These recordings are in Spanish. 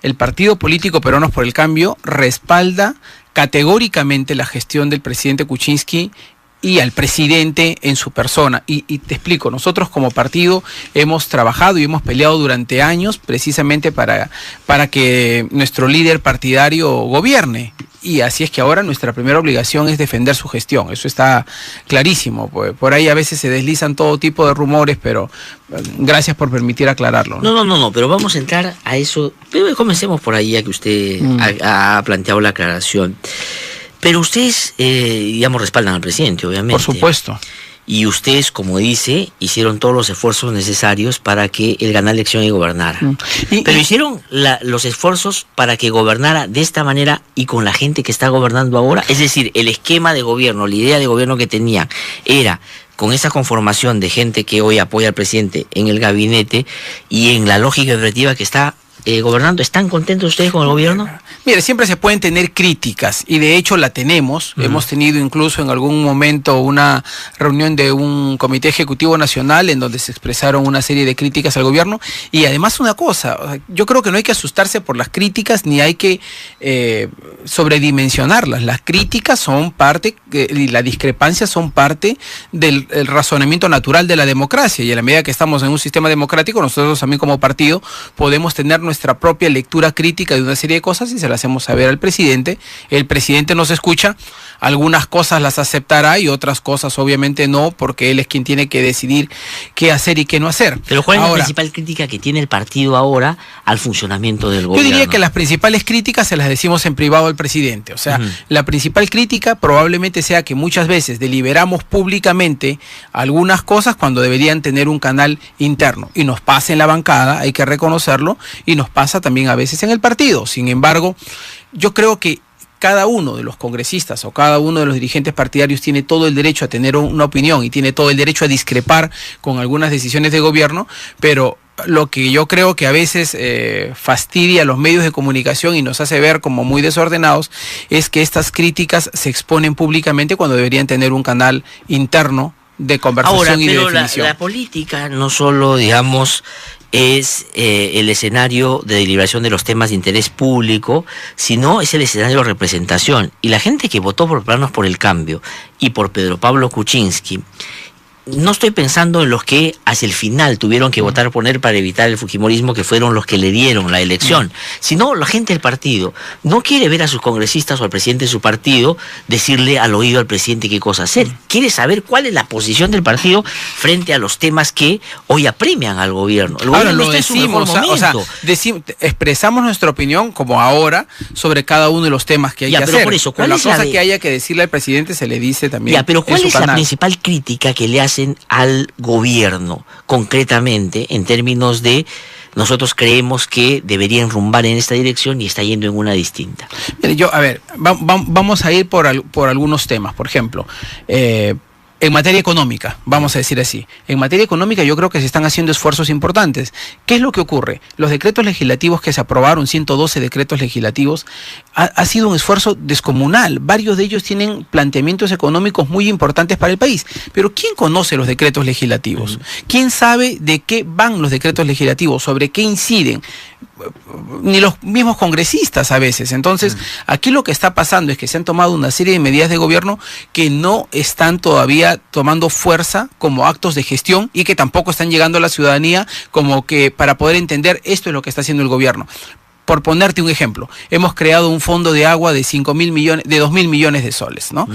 el partido político Peruanos por el Cambio respalda categóricamente la gestión del presidente Kuczynski y al presidente en su persona. Y te explico, nosotros como partido hemos trabajado y hemos peleado durante años precisamente para que nuestro líder partidario gobierne. Y así es que ahora nuestra primera obligación es defender su gestión. Eso está clarísimo. Por ahí a veces se deslizan todo tipo de rumores, pero gracias por permitir aclararlo. No, pero vamos a entrar a eso. Pero comencemos por ahí, ya que usted ha planteado la aclaración. Pero ustedes, digamos, respaldan al presidente, obviamente. Por supuesto. Y ustedes, como dice, hicieron todos los esfuerzos necesarios para que él ganara la elección y gobernara. Pero hicieron los esfuerzos para que gobernara de esta manera y con la gente que está gobernando ahora. Es decir, el esquema de gobierno, la idea de gobierno que tenían era con esa conformación de gente que hoy apoya al presidente en el gabinete y en la lógica operativa que está gobernando. ¿Están contentos ustedes con el gobierno? Mire, siempre se pueden tener críticas y de hecho la tenemos. Hemos tenido incluso en algún momento una reunión de un comité ejecutivo nacional en donde se expresaron una serie de críticas al gobierno. Y además una cosa, yo creo que no hay que asustarse por las críticas ni hay que sobredimensionarlas. Las críticas son parte y las discrepancias son parte del razonamiento natural de la democracia, y a la medida que estamos en un sistema democrático, nosotros también como partido podemos tener nuestra propia lectura crítica de una serie de cosas y se la hacemos saber al presidente. El presidente nos escucha, algunas cosas las aceptará y otras cosas obviamente no, porque él es quien tiene que decidir qué hacer y qué no hacer. Pero ¿cuál es la principal crítica que tiene el partido ahora al funcionamiento del gobierno? Yo diría que las principales críticas se las decimos en privado al presidente. O sea, la principal crítica probablemente sea que muchas veces deliberamos públicamente algunas cosas cuando deberían tener un canal interno. Y nos pasa en la bancada, hay que reconocerlo, y nos pasa también a veces en el partido. Sin embargo, yo creo que cada uno de los congresistas o cada uno de los dirigentes partidarios tiene todo el derecho a tener una opinión y tiene todo el derecho a discrepar con algunas decisiones de gobierno, pero lo que yo creo que a veces fastidia a los medios de comunicación y nos hace ver como muy desordenados es que estas críticas se exponen públicamente cuando deberían tener un canal interno de conversación y de definición. La política no solo, digamos, es el escenario de deliberación de los temas de interés público, sino es el escenario de representación. Y la gente que votó por Peruanos por el Cambio y por Pedro Pablo Kuczynski, no estoy pensando en los que hacia el final tuvieron que votar por él para evitar el fujimorismo, que fueron los que le dieron la elección, sino la gente del partido. No quiere ver a sus congresistas o al presidente de su partido decirle al oído al presidente qué cosa hacer. Quiere saber cuál es la posición del partido frente a los temas que hoy apremian al gobierno. El gobierno lo decimos, expresamos nuestra opinión como ahora sobre cada uno de los temas que hay que hacer. Por eso, ¿cuál es la cosa que haya que decirle al presidente se le dice también? Pero ¿cuál es la principal crítica que le hacen al gobierno concretamente en términos de nosotros creemos que debería enrumbar en esta dirección y está yendo en una distinta? Mire, vamos a ir por algunos temas. Por ejemplo, en materia económica, vamos a decir así. En materia económica yo creo que se están haciendo esfuerzos importantes. ¿Qué es lo que ocurre? Los decretos legislativos que se aprobaron, 112 decretos legislativos, ha sido un esfuerzo descomunal. Varios de ellos tienen planteamientos económicos muy importantes para el país. Pero ¿quién conoce los decretos legislativos? ¿Quién sabe de qué van los decretos legislativos? ¿Sobre qué inciden? Ni los mismos congresistas a veces. Entonces, aquí lo que está pasando es que se han tomado una serie de medidas de gobierno que no están todavía tomando fuerza como actos de gestión y que tampoco están llegando a la ciudadanía como que para poder entender esto es lo que está haciendo el gobierno. Por ponerte un ejemplo, hemos creado un fondo de agua de 2.000 millones de soles, ¿no?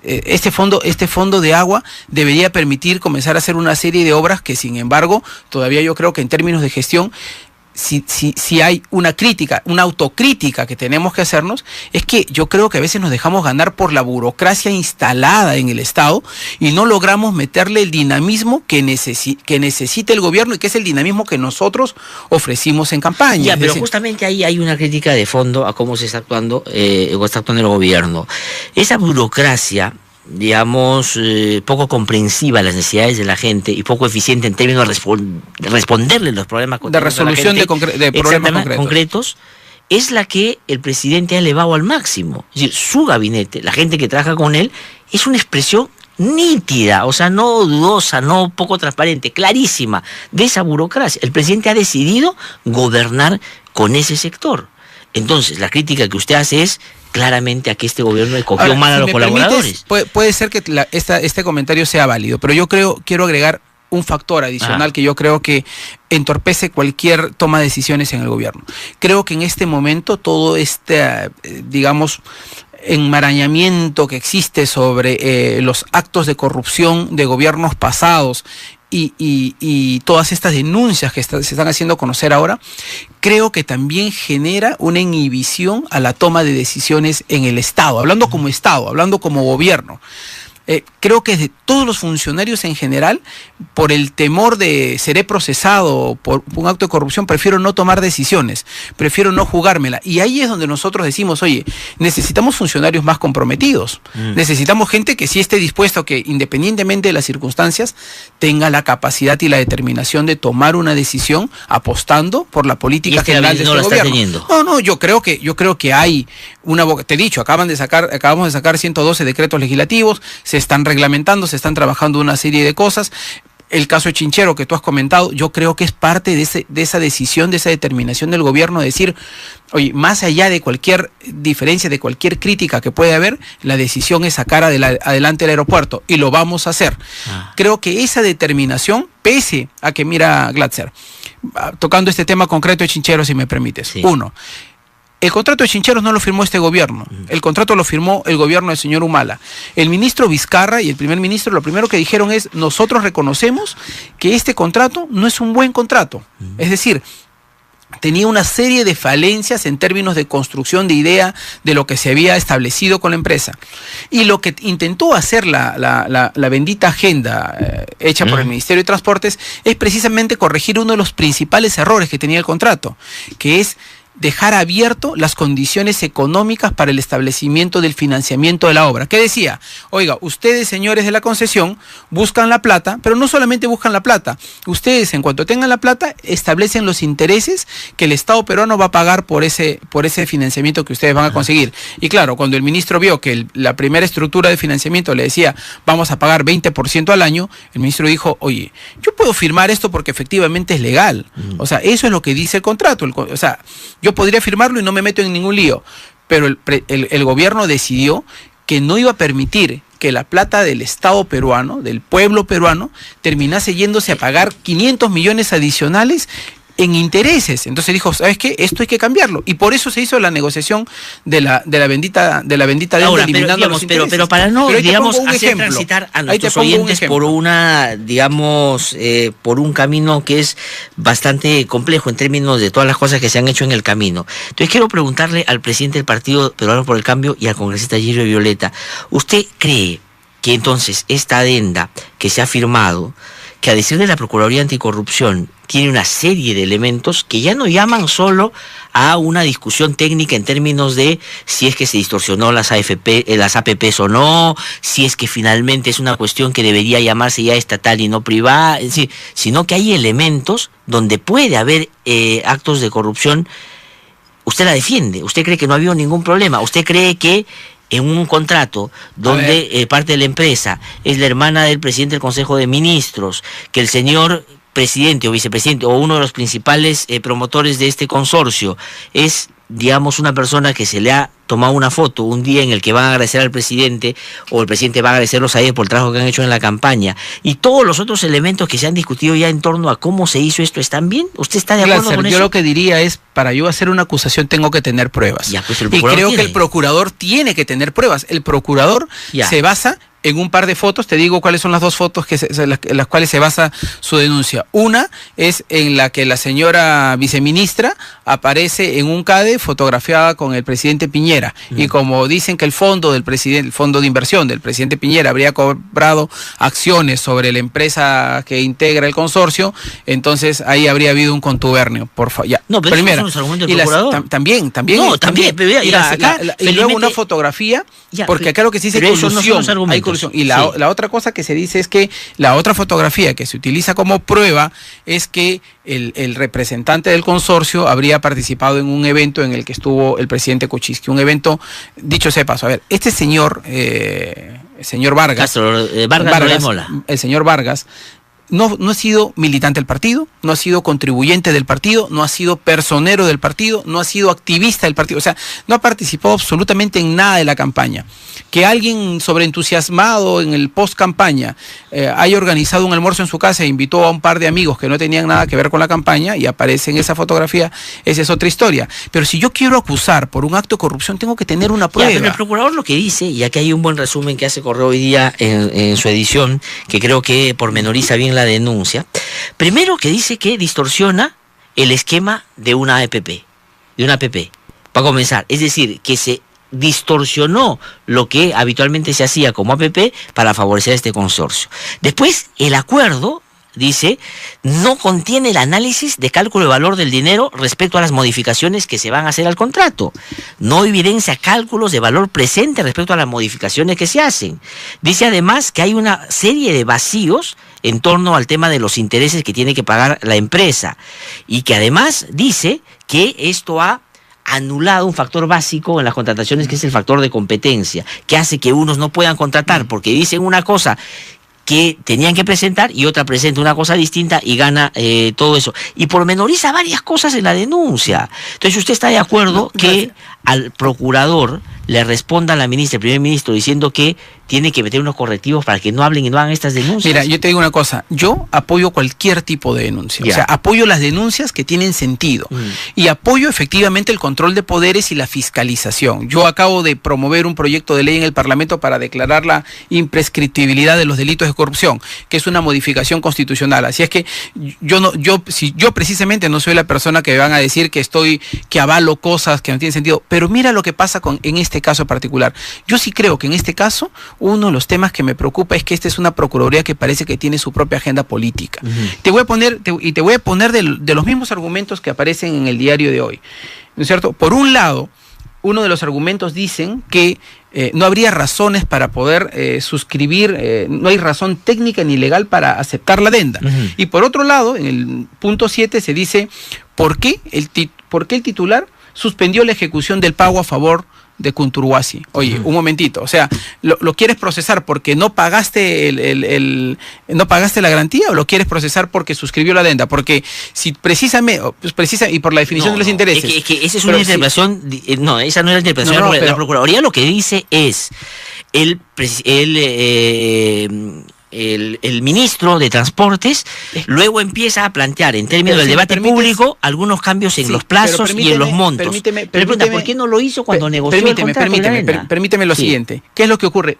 Este fondo de agua debería permitir comenzar a hacer una serie de obras que, sin embargo, todavía yo creo que en términos de gestión, si hay una crítica, una autocrítica que tenemos que hacernos, es que yo creo que a veces nos dejamos ganar por la burocracia instalada en el Estado y no logramos meterle el dinamismo que necesita el gobierno y que es el dinamismo que nosotros ofrecimos en campaña. Pero justamente ahí hay una crítica de fondo a cómo se está actuando, o está actuando el gobierno. Esa burocracia, digamos, poco comprensiva a las necesidades de la gente y poco eficiente en términos de responderle los problemas de resolución de problemas concretos, es la que el presidente ha elevado al máximo. Es decir, su gabinete, la gente que trabaja con él, es una expresión nítida, o sea, no dudosa, no poco transparente, clarísima, de esa burocracia. El presidente ha decidido gobernar con ese sector. Entonces, la crítica que usted hace es claramente a que este gobierno escogió mal a los colaboradores. Puede ser que este comentario sea válido, pero yo quiero agregar un factor adicional que yo creo que entorpece cualquier toma de decisiones en el gobierno. Creo que en este momento todo este, digamos, enmarañamiento que existe sobre los actos de corrupción de gobiernos pasados y todas estas denuncias que se están haciendo conocer ahora, creo que también genera una inhibición a la toma de decisiones en el Estado, hablando como Estado, hablando como gobierno. Creo que de todos los funcionarios en general, por el temor de seré procesado por un acto de corrupción, prefiero no tomar decisiones, prefiero no jugármela. Y ahí es donde nosotros decimos, oye, necesitamos funcionarios más comprometidos, necesitamos gente que sí esté dispuesta, que independientemente de las circunstancias, tenga la capacidad y la determinación de tomar una decisión apostando por la política general de este gobierno. No, yo creo que hay una, te he dicho, acabamos de sacar 112 decretos legislativos, se están reglamentando, se están trabajando una serie de cosas. El caso de Chinchero que tú has comentado, yo creo que es parte de esa decisión, de esa determinación del gobierno de decir, oye, más allá de cualquier diferencia, de cualquier crítica que pueda haber, la decisión es sacar adelante el aeropuerto y lo vamos a hacer. Creo que esa determinación, pese a que, mira, Glatzer, tocando este tema concreto de Chinchero, si me permites. Sí. Uno, el contrato de Chincheros no lo firmó este gobierno, el contrato lo firmó el gobierno del señor Humala. El ministro Vizcarra y el primer ministro lo primero que dijeron es, nosotros reconocemos que este contrato no es un buen contrato. Es decir, tenía una serie de falencias en términos de construcción de idea de lo que se había establecido con la empresa. Y lo que intentó hacer la bendita agenda hecha por el Ministerio de Transportes es precisamente corregir uno de los principales errores que tenía el contrato, que es dejar abierto las condiciones económicas para el establecimiento del financiamiento de la obra. ¿Qué decía? Oiga, ustedes, señores de la concesión, buscan la plata, pero no solamente buscan la plata. Ustedes, en cuanto tengan la plata, establecen los intereses que el Estado peruano va a pagar por ese financiamiento que ustedes van a conseguir. Y claro, cuando el ministro vio que la primera estructura de financiamiento le decía, vamos a pagar 20% al año, el ministro dijo, oye, yo puedo firmar esto porque efectivamente es legal. O sea, eso es lo que dice el contrato. O sea, yo podría firmarlo y no me meto en ningún lío, pero el gobierno decidió que no iba a permitir que la plata del Estado peruano, del pueblo peruano, terminase yéndose a pagar 500 millones adicionales en intereses. Entonces dijo, ¿sabes qué? Esto hay que cambiarlo. Y por eso se hizo la negociación de la bendita deuda, eliminando los intereses. Pero para no, digamos, hacer transitar a nuestros oyentes por una, digamos, por un camino que es bastante complejo en términos de todas las cosas que se han hecho en el camino. Entonces quiero preguntarle al presidente del Partido Peruano por el Cambio y al congresista Girio Violeta, ¿usted cree que entonces esta adenda que se ha firmado, que a decir de la Procuraduría Anticorrupción tiene una serie de elementos que ya no llaman solo a una discusión técnica en términos de si es que se distorsionó las APPs o no, si es que finalmente es una cuestión que debería llamarse ya estatal y no privada, es decir, sino que hay elementos donde puede haber actos de corrupción? Usted la defiende, usted cree que no ha habido ningún problema, usted cree que en un contrato donde parte de la empresa es la hermana del presidente del Consejo de Ministros, que el señor presidente o vicepresidente o uno de los principales promotores de este consorcio es, digamos, una persona que se le ha tomado una foto un día en el que van a agradecer al presidente o el presidente va a agradecerlos a ellos por el trabajo que han hecho en la campaña, y todos los otros elementos que se han discutido ya en torno a cómo se hizo esto, ¿están bien? ¿Usted está de acuerdo con eso? Yo lo que diría es, para yo hacer una acusación tengo que tener pruebas. Ya, pues y creo que el procurador tiene que tener pruebas. El procurador se basa en un par de fotos. Te digo cuáles son las dos fotos en las cuales se basa su denuncia. Una es en la que la señora viceministra aparece en un CADE fotografiada con el presidente Piñera. Y como dicen que el fondo de inversión del presidente Piñera habría cobrado acciones sobre la empresa que integra el consorcio, entonces ahí habría habido un contubernio. Por favor, ya. No, pero primero, eso son los argumentos del procurador. También. No, también. Y luego una fotografía, porque acá lo que se dice es colusión. Hay colusión. Y la otra cosa que se dice es que la otra fotografía que se utiliza como prueba es que el representante del consorcio habría participado en un evento en el que estuvo el presidente Kuczynski. Un evento, dicho sea de paso, a ver, este señor, el señor Vargas, Vargas, el señor Vargas, no ha sido militante del partido, no ha sido contribuyente del partido, no ha sido personero del partido, no ha sido activista del partido, o sea, no ha participado absolutamente en nada de la campaña. Que alguien sobreentusiasmado en el post-campaña haya organizado un almuerzo en su casa e invitó a un par de amigos que no tenían nada que ver con la campaña y aparece en esa fotografía, esa es otra historia. Pero si yo quiero acusar por un acto de corrupción, tengo que tener una prueba. Pero el procurador lo que dice, y aquí hay un buen resumen que hace Correo hoy día en su edición, que creo que pormenoriza bien la denuncia. Primero, que dice que distorsiona el esquema de una APP, para comenzar. Es decir, que se distorsionó lo que habitualmente se hacía como APP para favorecer este consorcio. Después, el acuerdo, dice, no contiene el análisis de cálculo de valor del dinero respecto a las modificaciones que se van a hacer al contrato. No evidencia cálculos de valor presente respecto a las modificaciones que se hacen. Dice además que hay una serie de vacíos en torno al tema de los intereses que tiene que pagar la empresa, y que además dice que esto ha anulado un factor básico en las contrataciones, que es el factor de competencia, que hace que unos no puedan contratar porque dicen una cosa que tenían que presentar y otra presenta una cosa distinta y gana todo eso. Y pormenoriza varias cosas en la denuncia. Entonces, ¿usted está de acuerdo que al procurador le responda a la ministra, el primer ministro, diciendo que tiene que meter unos correctivos para que no hablen y no hagan estas denuncias? Mira, yo te digo una cosa, yo apoyo cualquier tipo de denuncia, o sea, apoyo las denuncias que tienen sentido, y apoyo efectivamente el control de poderes y la fiscalización. Yo acabo de promover un proyecto de ley en el Parlamento para declarar la imprescriptibilidad de los delitos de corrupción, que es una modificación constitucional. Así es que yo precisamente no soy la persona que van a decir que avalo cosas que no tienen sentido, pero mira lo que pasa en este caso particular. Yo sí creo que en este caso uno de los temas que me preocupa es que esta es una procuraduría que parece que tiene su propia agenda política. Te voy a poner de los mismos argumentos que aparecen en el diario de hoy, ¿no es cierto? Por un lado, uno de los argumentos dicen que no habría razones para poder suscribir, no hay razón técnica ni legal para aceptar la adenda. Y por otro lado, en el punto 7 se dice ¿por qué el titular suspendió la ejecución del pago a favor de Kunturwasi? Oye, un momentito, o sea, ¿lo quieres procesar porque no pagaste no pagaste la garantía, o lo quieres procesar porque suscribió la adenda? Porque si precisamente, y por la definición de los intereses. Es que esa es una interpretación, no, esa no es la interpretación. La Procuraduría lo que dice es el ministro de Transportes luego empieza a plantear en términos del debate público algunos cambios en los plazos y en los montos. Pero ¿por qué no lo hizo cuando negoció el contrato? Permíteme lo siguiente. ¿Qué es lo que ocurre?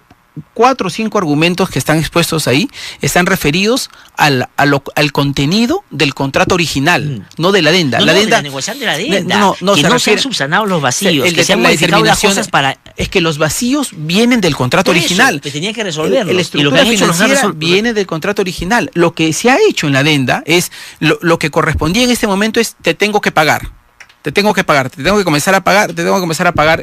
4 o 5 argumentos que están expuestos ahí están referidos al contenido del contrato original, no de la adenda. La negociación de la adenda, que no se han subsanado los vacíos, que se han modificado las cosas para... Es que los vacíos vienen del contrato original. Que tenía que resolverlo. La estructura financiera viene del contrato original. Lo que se ha hecho en la adenda es, lo que correspondía en este momento es, te tengo que pagar. Te tengo que comenzar a pagar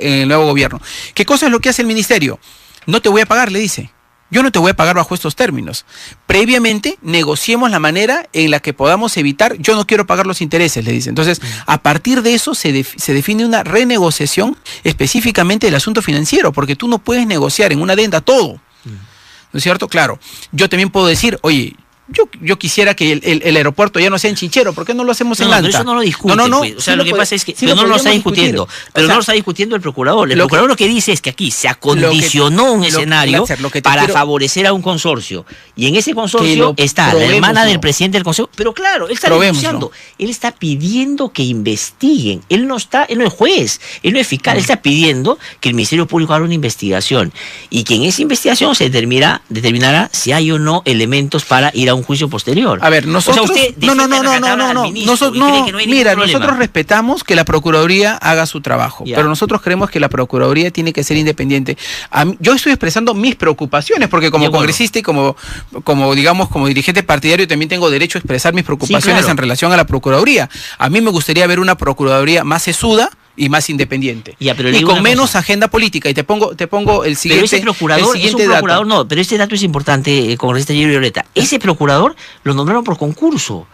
en el nuevo gobierno. ¿Qué cosa es lo que hace el ministerio? No te voy a pagar, le dice. Yo no te voy a pagar bajo estos términos. Previamente negociemos la manera en la que podamos evitar, yo no quiero pagar los intereses, le dice. Entonces, a partir de eso se define una renegociación específicamente del asunto financiero, porque tú no puedes negociar en una adenda todo. ¿No es cierto? Claro, yo también puedo decir, oye, yo quisiera que el aeropuerto ya no sea en Chinchero, ¿por qué no lo hacemos en Lanta? Pero eso no lo discute. Pues. O sea, lo que pasa es que no lo está discutiendo. Pero no lo está discutiendo el procurador. El procurador lo que dice es que aquí se acondicionó un escenario para favorecer a un consorcio. Y en ese consorcio está la hermana del presidente del consejo. Pero claro, él está denunciando. Él está pidiendo que investiguen. Él no es juez, él no es fiscal. Él está pidiendo que el Ministerio Público haga una investigación. Y que en esa investigación se determinará si hay o no elementos para ir a un juicio posterior. A ver, nosotros... O sea, nosotros respetamos que la Procuraduría haga su trabajo, pero nosotros creemos que la Procuraduría tiene que ser independiente. Yo estoy expresando mis preocupaciones, porque como congresista y como dirigente partidario también tengo derecho a expresar mis preocupaciones en relación a la Procuraduría. A mí me gustaría ver una Procuraduría más sesuda y más independiente, y con menos agenda política. Y te pongo el siguiente. Pero ese procurador es un procurador, no, pero este dato es importante, congresista Jerry Violeta. Ese procurador lo nombraron por concurso.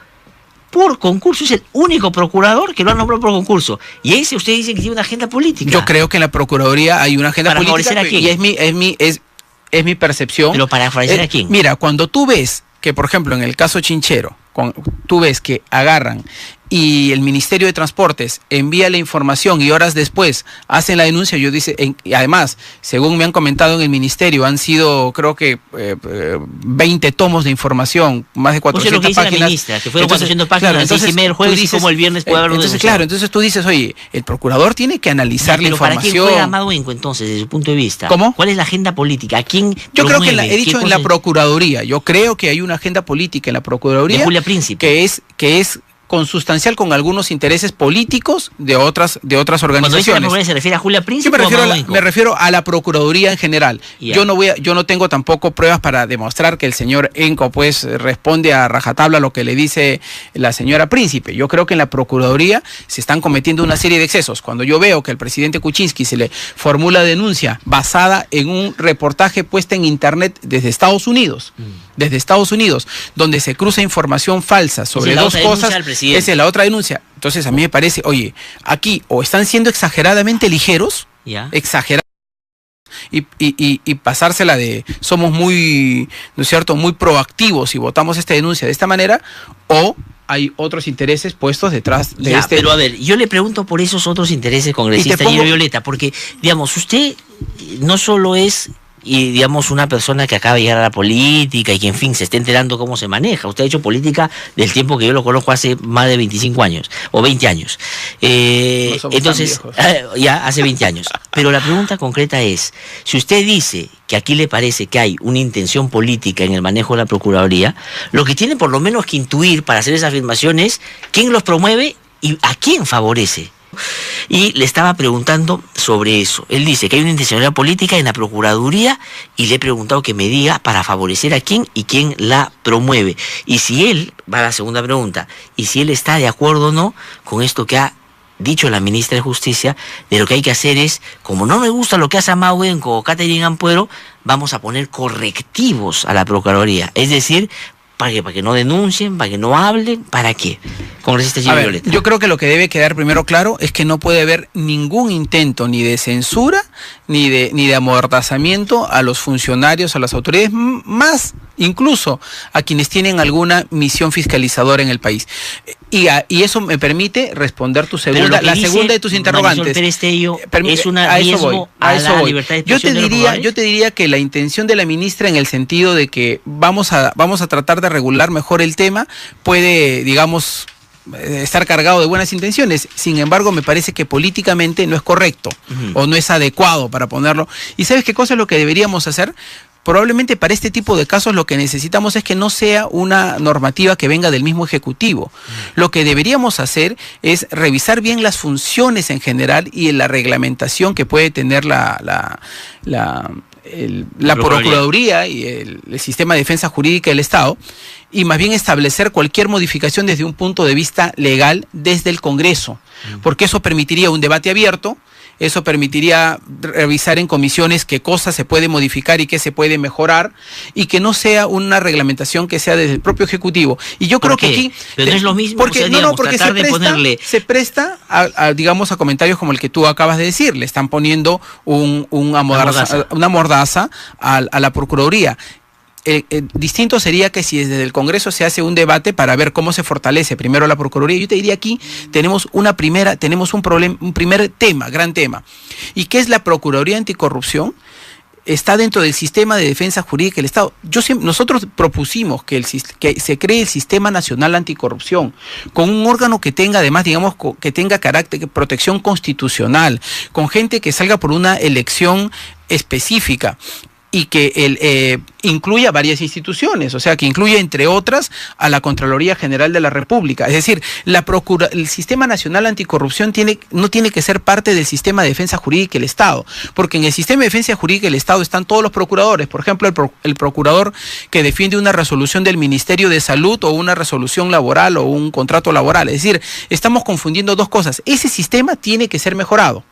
Por concurso, es el único procurador que lo han nombrado por concurso. Y ese usted dice que tiene una agenda política. Yo creo que en la Procuraduría hay una agenda política. ¿Para favorecer a quién? Y es mi percepción. ¿Pero para favorecer a quién? Mira, cuando tú ves que, por ejemplo, en el caso Chinchero, tú ves que agarran y el Ministerio de Transportes envía la información y horas después hacen la denuncia, y además, según me han comentado en el Ministerio, han sido, creo que 20 tomos de información, más de 400 lo que dice páginas. La ministra, que fueron 400 páginas, claro, entonces, el jueves, y como el viernes puede haberlo denunciado. Claro, entonces tú dices, oye, el procurador tiene que analizar la información. ¿Para quién juega Amadoenco entonces, desde su punto de vista? ¿Cómo? ¿Cuál es la agenda política? ¿A quién Yo creo que promueve? he dicho en la Procuraduría, yo creo que hay una agenda política en la Procuraduría de Julia Príncipe, que es consustancial con algunos intereses políticos de otras organizaciones. Cuando dice la Procuraduría, ¿se refiere a Julia Príncipe? Yo me refiero a la Procuraduría en general. Yeah. Yo no tengo tampoco pruebas para demostrar que el señor Enco pues responde a rajatabla a lo que le dice la señora Príncipe. Yo creo que en la Procuraduría se están cometiendo una serie de excesos. Cuando yo veo que al presidente Kuczynski se le formula denuncia basada en un reportaje puesto en internet desde Estados Unidos, donde se cruza información falsa sobre dos cosas, esa es la otra denuncia. Entonces a mí me parece, oye, aquí o están siendo exageradamente ligeros, exagerados, y pasársela de somos muy, ¿no es cierto?, muy proactivos y votamos esta denuncia de esta manera, o hay otros intereses puestos detrás de este. Pero a ver, yo le pregunto por esos otros intereses, congresista Giro Violeta, porque, digamos, usted no solo es digamos una persona que acaba de llegar a la política y que en fin se está enterando cómo se maneja. Usted ha hecho política del tiempo que yo lo conozco, hace más de 25 años o 20 años. Entonces, ya hace 20 años. Pero la pregunta concreta es, si usted dice que aquí le parece que hay una intención política en el manejo de la Procuraduría, lo que tiene por lo menos que intuir para hacer esa afirmación es quién los promueve y a quién favorece. Y le estaba preguntando sobre eso. Él dice que hay una intencionalidad política en la Procuraduría y le he preguntado que me diga para favorecer a quién y quién la promueve. Y si él, va a la segunda pregunta, y si él está de acuerdo o no con esto que ha dicho la ministra de Justicia, de lo que hay que hacer es, como no me gusta lo que hace Amadoenco o Catherine Ampuero, vamos a poner correctivos a la Procuraduría. Es decir, para que no denuncien, para que no hablen, ¿para qué? Congresista Giro Violeta. Yo creo que lo que debe quedar primero claro es que no puede haber ningún intento ni de censura ni de amordazamiento a los funcionarios, a las autoridades, más incluso a quienes tienen alguna misión fiscalizadora en el país. Y eso me permite responder tu segunda de tus interrogantes. Es un riesgo a la libertad de expresión. Yo te diría que la intención de la ministra, en el sentido de que vamos a tratar de regular mejor el tema, puede, digamos, estar cargado de buenas intenciones. Sin embargo, me parece que políticamente no es correcto o no es adecuado para ponerlo. ¿Y sabes qué cosa es lo que deberíamos hacer? Probablemente para este tipo de casos lo que necesitamos es que no sea una normativa que venga del mismo Ejecutivo. Lo que deberíamos hacer es revisar bien las funciones en general y la reglamentación que puede tener la Procuraduría y el sistema de defensa jurídica del Estado, y más bien establecer cualquier modificación desde un punto de vista legal desde el Congreso, porque eso permitiría un debate abierto. Eso permitiría revisar en comisiones qué cosas se puede modificar y qué se puede mejorar, y que no sea una reglamentación que sea desde el propio Ejecutivo. Y yo creo que aquí... Pero no es lo mismo, porque, se presta a, digamos, a comentarios como el que tú acabas de decir. Le están poniendo una mordaza a la Procuraduría. Distinto sería que si desde el Congreso se hace un debate para ver cómo se fortalece primero la Procuraduría. Yo te diría, aquí tenemos un primer tema, gran tema, y que es la Procuraduría Anticorrupción. Está dentro del sistema de defensa jurídica del Estado. Nosotros propusimos que se cree el Sistema Nacional Anticorrupción, con un órgano que tenga, además, digamos, que tenga carácter de protección constitucional, con gente que salga por una elección específica, y que incluya varias instituciones, o sea, que incluya, entre otras, a la Contraloría General de la República. Es decir, el Sistema Nacional Anticorrupción no tiene que ser parte del Sistema de Defensa Jurídica del Estado, porque en el Sistema de Defensa Jurídica del Estado están todos los procuradores. Por ejemplo, el procurador que defiende una resolución del Ministerio de Salud, o una resolución laboral, o un contrato laboral. Es decir, estamos confundiendo dos cosas. Ese sistema tiene que ser mejorado.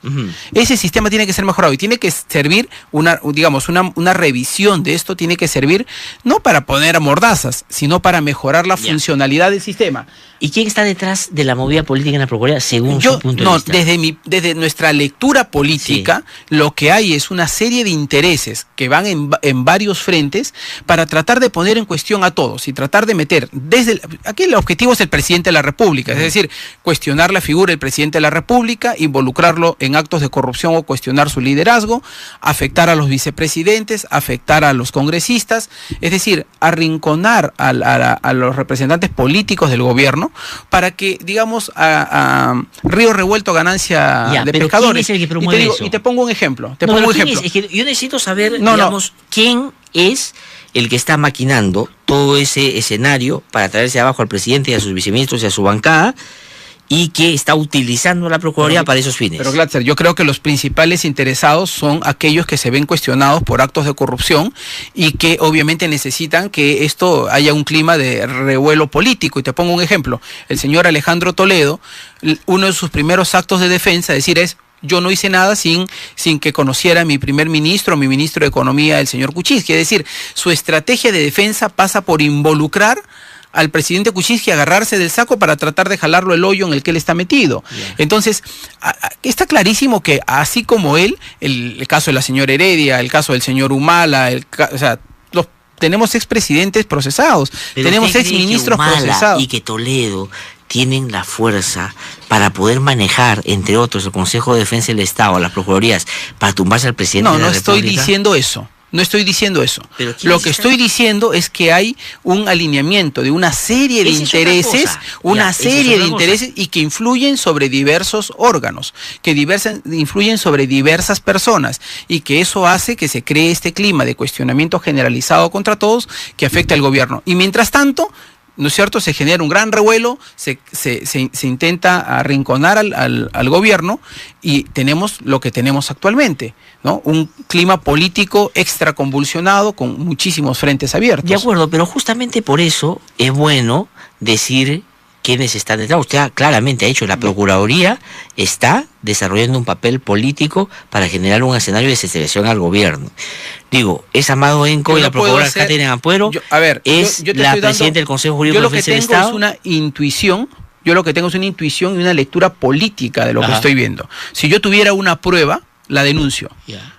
Ese sistema tiene que ser mejorado y tiene que servir una revisión de esto, tiene que servir no para poner a mordazas, sino para mejorar la funcionalidad del sistema. ¿Y quién está detrás de la movida política en la Procuraduría, según su punto de vista? Desde nuestra lectura política, lo que hay es una serie de intereses que van en varios frentes para tratar de poner en cuestión a todos y tratar de meter aquí el objetivo es el presidente de la República, es decir, cuestionar la figura del presidente de la República, involucrarlo en actos de corrupción o cuestionar su liderazgo, afectar a los vicepresidentes, afectar a los congresistas, es decir, arrinconar a los representantes políticos del gobierno para que, digamos, a río revuelto ganancia de pescadores. ¿Quién es el que promueve eso? Y te pongo un ejemplo. Es que yo necesito saber, digamos, quién es el que está maquinando todo ese escenario para traerse abajo al presidente y a sus viceministros y a su bancada, y que está utilizando la Procuraduría para esos fines. Pero Glatzer, yo creo que los principales interesados son aquellos que se ven cuestionados por actos de corrupción y que obviamente necesitan que esto haya un clima de revuelo político. Y te pongo un ejemplo. El señor Alejandro Toledo, uno de sus primeros actos de defensa, es: yo no hice nada sin que conociera a mi primer ministro, mi ministro de Economía, el señor Kuczynski. Es decir, su estrategia de defensa pasa por involucrar al presidente Kuczynski, agarrarse del saco para tratar de jalarlo el hoyo en el que él está metido. Entonces, está clarísimo que así como él, el caso de la señora Heredia, el caso del señor Humala, tenemos expresidentes procesados, tenemos exministros procesados. Y que Toledo tienen la fuerza para poder manejar, entre otros, el Consejo de Defensa del Estado, las Procuradurías, para tumbarse al presidente de la República. No estoy diciendo eso. No estoy diciendo eso. Lo que estoy diciendo es que hay un alineamiento de una serie de intereses, y que influyen sobre diversos órganos, que influyen sobre diversas personas, y que eso hace que se cree este clima de cuestionamiento generalizado contra todos que afecta al gobierno. Y mientras tanto, ¿no es cierto?, se genera un gran revuelo, se intenta arrinconar al gobierno, y tenemos lo que tenemos actualmente, ¿no? Un clima político extraconvulsionado con muchísimos frentes abiertos. De acuerdo, pero justamente por eso es bueno decir quiénes están detrás. Usted claramente ha dicho, la Procuraduría está desarrollando un papel político para generar un escenario de desestabilización al gobierno. Digo, es Amado Enco y la Procuradora Katherine Ampuero, es la presidenta del Consejo Jurídico de Defensa del Estado. Yo lo que tengo es una intuición y una lectura política de lo que estoy viendo. Si yo tuviera una prueba, la denuncio.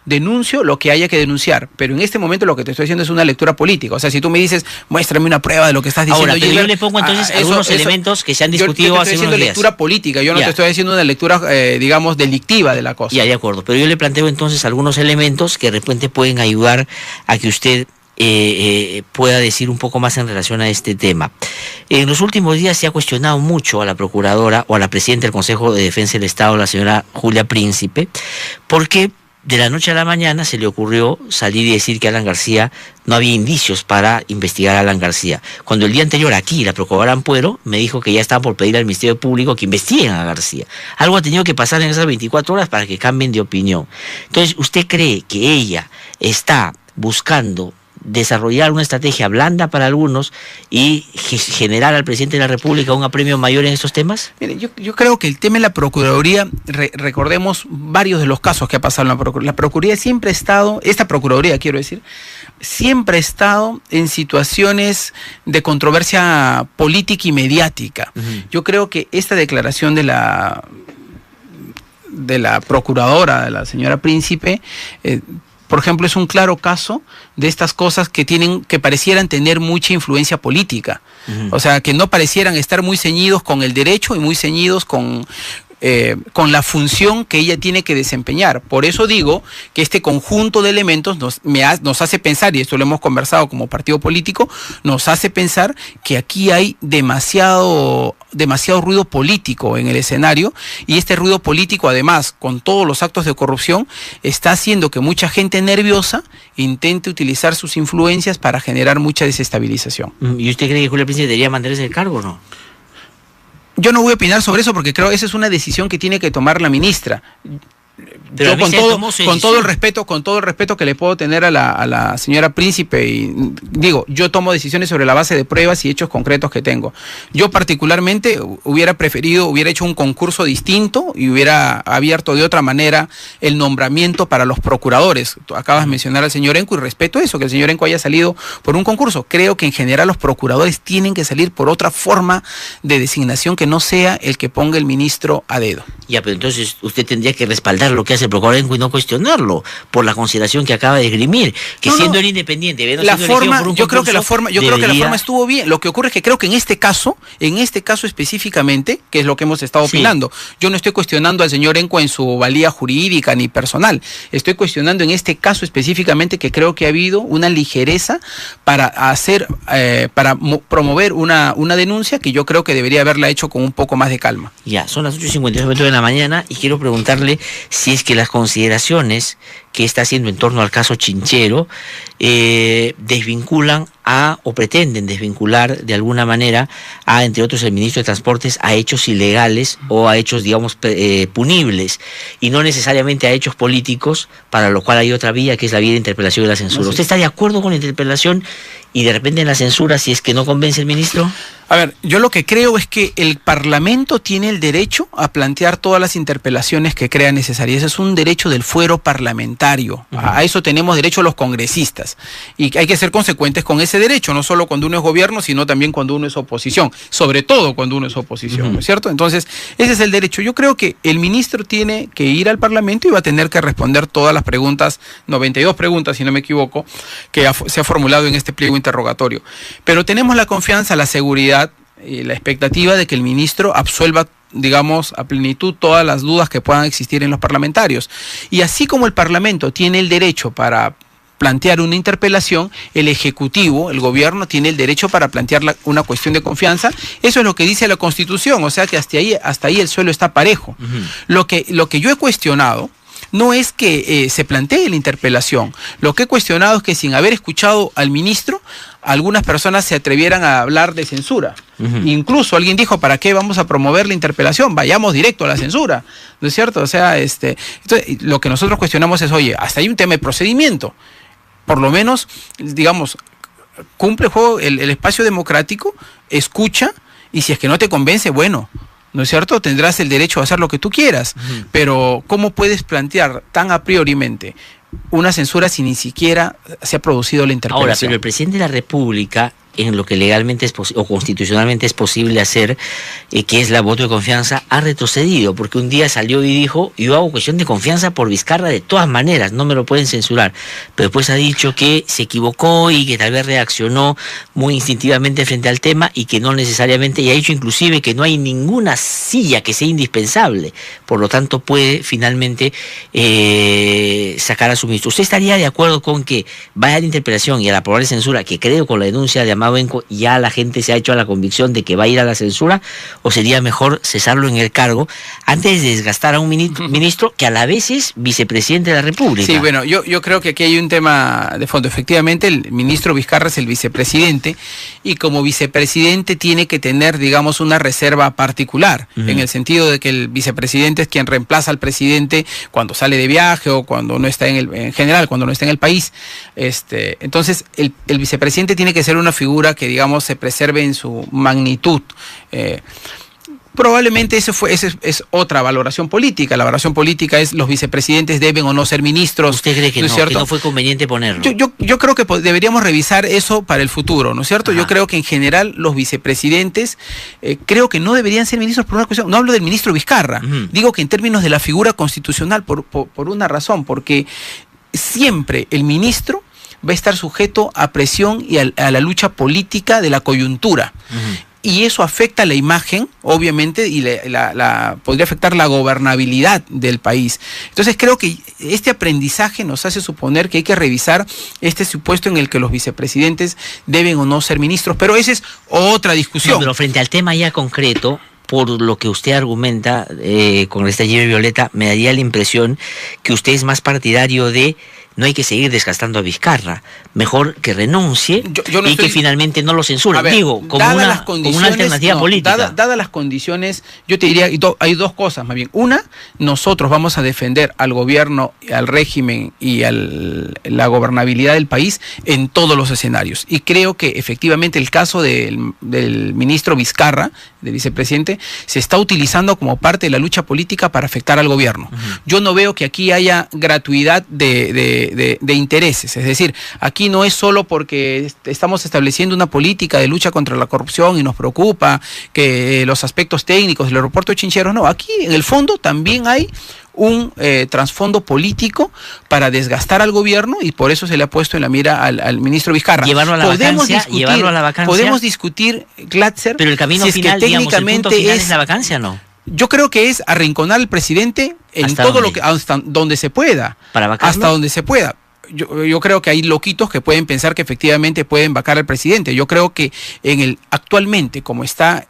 Denuncio lo que haya que denunciar, pero en este momento lo que te estoy haciendo es una lectura política. O sea, si tú me dices, muéstrame una prueba de lo que estás diciendo. Ahora, pero yo le pongo entonces algunos elementos que se han discutido hace unos días. Yo te estoy haciendo lectura política, yo no te estoy haciendo una lectura, digamos, delictiva de la cosa. Ya, de acuerdo, pero yo le planteo entonces algunos elementos que de repente pueden ayudar a que usted pueda decir un poco más en relación a este tema. En los últimos días se ha cuestionado mucho a la Procuradora o a la Presidenta del Consejo de Defensa del Estado, la señora Julia Príncipe, porque de la noche a la mañana se le ocurrió salir y decir que Alan García no había indicios para investigar a Alan García, cuando el día anterior aquí la Procuradora Ampuero me dijo que ya estaba por pedir al Ministerio Público que investiguen a García. Algo ha tenido que pasar en esas 24 horas para que cambien de opinión. Entonces, ¿usted cree que ella está buscando desarrollar una estrategia blanda para algunos y generar al presidente de la República un apremio mayor en estos temas? Mire, yo creo que el tema de la Procuraduría, recordemos varios de los casos que ha pasado en la Procuraduría. La Procuraduría siempre ha estado, esta Procuraduría quiero decir, siempre ha estado en situaciones de controversia política y mediática. Yo creo que esta declaración de la Procuradora, de la señora Príncipe, por ejemplo, es un claro caso de estas cosas que parecieran tener mucha influencia política. O sea, que no parecieran estar muy ceñidos con el derecho y muy ceñidos con la función que ella tiene que desempeñar. Por eso digo que este conjunto de elementos nos hace pensar, y esto lo hemos conversado como partido político, nos hace pensar que aquí hay demasiado ruido político en el escenario, y este ruido político, además, con todos los actos de corrupción, está haciendo que mucha gente nerviosa intente utilizar sus influencias para generar mucha desestabilización. ¿Y usted cree que Julia Príncipe debería mantenerse el cargo o no? Yo no voy a opinar sobre eso porque creo que esa es una decisión que tiene que tomar la ministra. Pero yo con todo el respeto que le puedo tener a la señora Príncipe, y digo, yo tomo decisiones sobre la base de pruebas y hechos concretos que tengo. Yo particularmente hubiera hecho un concurso distinto y hubiera abierto de otra manera el nombramiento para los procuradores. Tú acabas de mencionar al señor Enco y respeto eso, que el señor Enco haya salido por un concurso. Creo que en general los procuradores tienen que salir por otra forma de designación que no sea el que ponga el ministro a dedo. Ya, pero entonces usted tendría que respaldar lo que hace el procurador Enco y no cuestionarlo por la consideración que acaba de esgrimir, que siendo él independiente, yo creo que la forma estuvo bien. Lo que ocurre es que creo que en este caso específicamente, que es lo que hemos estado opinando, yo no estoy cuestionando al señor Enco en su valía jurídica ni personal, estoy cuestionando en este caso específicamente que creo que ha habido una ligereza para promover una denuncia que yo creo que debería haberla hecho con un poco más de calma. Ya, son las 8:59 de la mañana y quiero preguntarle si es que las consideraciones que está haciendo en torno al caso Chinchero desvinculan o pretenden desvincular de alguna manera entre otros, el ministro de Transportes a hechos ilegales o a hechos, digamos, punibles, y no necesariamente a hechos políticos, para lo cual hay otra vía, que es la vía de interpelación y la censura. ¿Usted está de acuerdo con la interpelación y de repente en la censura si es que no convence el ministro? A ver, yo lo que creo es que el Parlamento tiene el derecho a plantear todas las interpelaciones que crea necesarias. Ese es un derecho del fuero parlamentario. A eso tenemos derecho los congresistas. Y hay que ser consecuentes con ese derecho, no solo cuando uno es gobierno, sino también cuando uno es oposición. Sobre todo cuando uno es oposición, ¿no es cierto? Entonces, ese es el derecho. Yo creo que el ministro tiene que ir al Parlamento y va a tener que responder todas las preguntas, 92 preguntas, si no me equivoco, que se ha formulado en este pliego interrogatorio. Pero tenemos la confianza, la seguridad y la expectativa de que el ministro absuelva, digamos, a plenitud todas las dudas que puedan existir en los parlamentarios. Y así como el Parlamento tiene el derecho para plantear una interpelación, el Ejecutivo, el Gobierno, tiene el derecho para plantear una cuestión de confianza. Eso es lo que dice la Constitución, o sea que hasta ahí el suelo está parejo. Lo que yo he cuestionado no es que se plantee la interpelación. Lo que he cuestionado es que, sin haber escuchado al ministro, algunas personas se atrevieran a hablar de censura. Incluso alguien dijo, ¿para qué vamos a promover la interpelación? Vayamos directo a la censura, ¿no es cierto? O sea, entonces, lo que nosotros cuestionamos es, oye, hasta hay un tema de procedimiento. Por lo menos, digamos, cumple el espacio democrático, escucha, y si es que no te convence, bueno, ¿no es cierto? Tendrás el derecho a hacer lo que tú quieras, pero ¿cómo puedes plantear tan a priorimente una censura si ni siquiera se ha producido la interpelación? Ahora, pero el presidente de la República, en lo que legalmente o constitucionalmente es posible hacer, que es la voto de confianza, ha retrocedido, porque un día salió y dijo, yo hago cuestión de confianza por Vizcarra de todas maneras, no me lo pueden censurar, pero después ha dicho que se equivocó y que tal vez reaccionó muy instintivamente frente al tema y que no necesariamente, y ha dicho inclusive que no hay ninguna silla que sea indispensable, por lo tanto puede finalmente sacar a su ministro. ¿Usted estaría de acuerdo con que vaya a la interpelación y a la probable censura, que creo con la denuncia de Amado Enco ya la gente se ha hecho a la convicción de que va a ir a la censura, o sería mejor cesarlo en el cargo antes de desgastar a un ministro que a la vez es vicepresidente de la República? Sí, bueno, yo creo que aquí hay un tema de fondo. Efectivamente, el ministro Vizcarra es el vicepresidente y como vicepresidente tiene que tener, digamos, una reserva particular, en el sentido de que el vicepresidente es quien reemplaza al presidente cuando sale de viaje o cuando no está en general, cuando no está en el país. Entonces, el vicepresidente tiene que ser una figura que, digamos, se preserve en su magnitud. Probablemente esa es otra valoración política. La valoración política es los vicepresidentes deben o no ser ministros. ¿Usted cree que no fue conveniente ponerlo? Yo creo que deberíamos revisar eso para el futuro, ¿no es cierto? Yo creo que en general los vicepresidentes creo que no deberían ser ministros por una cuestión. No hablo del ministro Vizcarra, digo que en términos de la figura constitucional por una razón, porque siempre el ministro va a estar sujeto a presión y a la lucha política de la coyuntura. Y eso afecta la imagen, obviamente, y podría afectar la gobernabilidad del país. Entonces creo que este aprendizaje nos hace suponer que hay que revisar este supuesto en el que los vicepresidentes deben o no ser ministros, pero esa es otra discusión. No, pero frente al tema ya concreto, por lo que usted argumenta con esta Jimmy Violeta, me daría la impresión que usted es más partidario de no hay que seguir desgastando a Vizcarra. Mejor que renuncie yo no y que finalmente no lo censuren. Digo, como una alternativa política. Dadas las condiciones, yo te diría, hay dos cosas más bien. Una, nosotros vamos a defender al gobierno, al régimen y la gobernabilidad del país en todos los escenarios. Y creo que efectivamente el caso del ministro Vizcarra, del vicepresidente, se está utilizando como parte de la lucha política para afectar al gobierno. Yo no veo que aquí haya gratuidad de intereses, es decir, aquí no es solo porque estamos estableciendo una política de lucha contra la corrupción y nos preocupa que los aspectos técnicos del aeropuerto de Chincheros, no, aquí en el fondo también hay un trasfondo político para desgastar al gobierno y por eso se le ha puesto en la mira al ministro Vizcarra. Llevarlo a la vacancia. Podemos discutir, Glatzer, pero el camino final, técnicamente, el punto final es la vacancia, ¿no? Yo creo que es arrinconar al presidente en todo lo que hasta donde se pueda. ¿Para vacarlo? Hasta donde se pueda. Yo creo que hay loquitos que pueden pensar que efectivamente pueden vacar al presidente. Yo creo que actualmente, como está,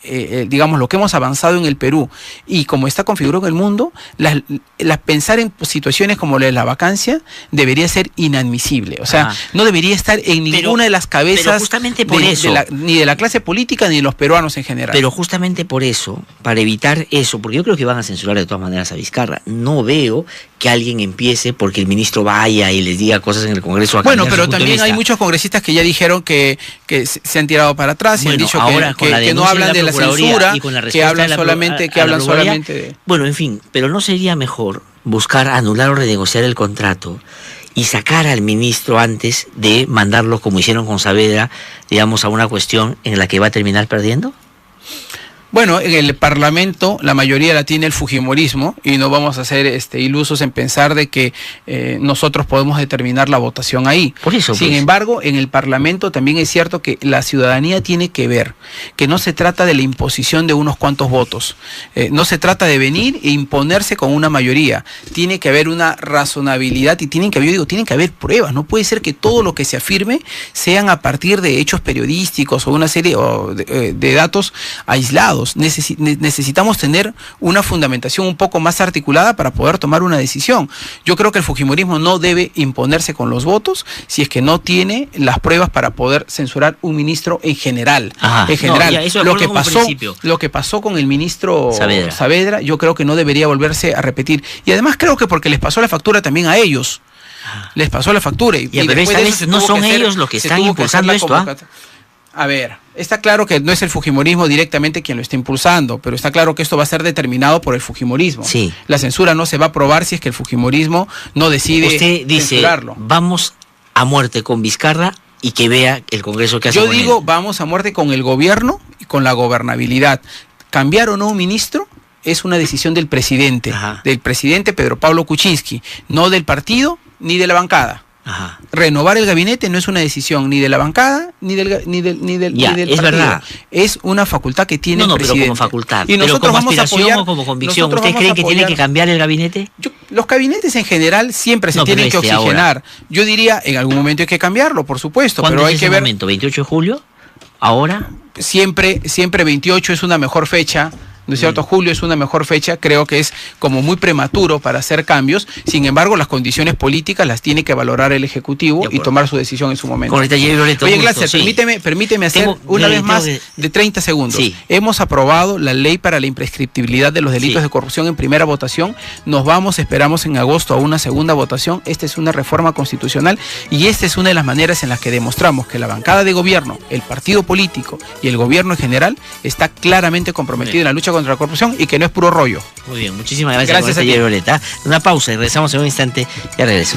digamos, lo que hemos avanzado en el Perú y como está configurado en el mundo, pensar en situaciones como la vacancia debería ser inadmisible. O sea, no debería estar en ninguna de las cabezas justamente por ni de la clase política ni de los peruanos en general. Pero justamente por eso, para evitar eso, porque yo creo que van a censurar de todas maneras a Vizcarra, no veo que alguien empiece porque el ministro vaya y les diga cosas en el Congreso. Bueno, pero también hay muchos congresistas que ya dijeron que se han tirado para atrás y han dicho que no hablan de la censura, que hablan solamente de... Bueno, en fin, pero ¿no sería mejor buscar anular o renegociar el contrato y sacar al ministro antes de mandarlo, como hicieron con Saavedra, digamos, a una cuestión en la que va a terminar perdiendo? Bueno, en el Parlamento la mayoría la tiene el fujimorismo y no vamos a ser ilusos en pensar de que nosotros podemos determinar la votación ahí. Por eso, Sin embargo, en el Parlamento también es cierto que la ciudadanía tiene que ver que no se trata de la imposición de unos cuantos votos, no se trata de venir e imponerse con una mayoría, tiene que haber una razonabilidad y tienen que haber pruebas. No puede ser que todo lo que se afirme sean a partir de hechos periodísticos o una serie de datos aislados. Necesitamos tener una fundamentación un poco más articulada para poder tomar una decisión. Yo creo que el fujimorismo no debe imponerse con los votos si es que no tiene las pruebas para poder censurar un ministro en general. Lo que pasó con el ministro Saavedra, yo creo que no debería volverse a repetir. Y además creo que porque les pasó la factura también a ellos. Les pasó la factura. Pero esta vez no son ellos los que están impulsando esto. A ver, está claro que no es el fujimorismo directamente quien lo está impulsando, pero está claro que esto va a ser determinado por el fujimorismo. Sí. La censura no se va a aprobar si es que el fujimorismo no decide censurarlo. Usted dice, vamos a muerte con Vizcarra y que vea el Congreso que hace. Yo digo, vamos a muerte con el gobierno y con la gobernabilidad. Cambiar o no un ministro es una decisión del presidente Pedro Pablo Kuczynski, no del partido ni de la bancada. Renovar el gabinete no es una decisión ni de la bancada ni del partido. Verdad. Es una facultad que tiene el presidente. Pero como facultad. Y nosotros como vamos aspiración a apoyar, o como convicción. ¿Usted cree que tiene que cambiar el gabinete? Los gabinetes en general siempre se tienen que oxigenar. Ahora. Yo diría, en algún momento hay que cambiarlo, por supuesto, pero hay que ver. ¿Cuándo es ese momento? ¿28 de julio? ¿Ahora? Siempre 28 es una mejor fecha. ¿No es cierto? Julio es una mejor fecha, creo que es como muy prematuro para hacer cambios. Sin embargo, las condiciones políticas las tiene que valorar el Ejecutivo y tomar su decisión en su momento. Oye, Glatzer, permíteme hacer una vez más de 30 segundos. Sí. Hemos aprobado la ley para la imprescriptibilidad de los delitos de corrupción en primera votación. Esperamos en agosto a una segunda votación. Esta es una reforma constitucional y esta es una de las maneras en las que demostramos que la bancada de gobierno, el partido político y el gobierno en general está claramente comprometido en la lucha contra la corrupción y que no es puro rollo. Muy bien, muchísimas gracias a ti. Una pausa y regresamos en un instante. Ya regreso.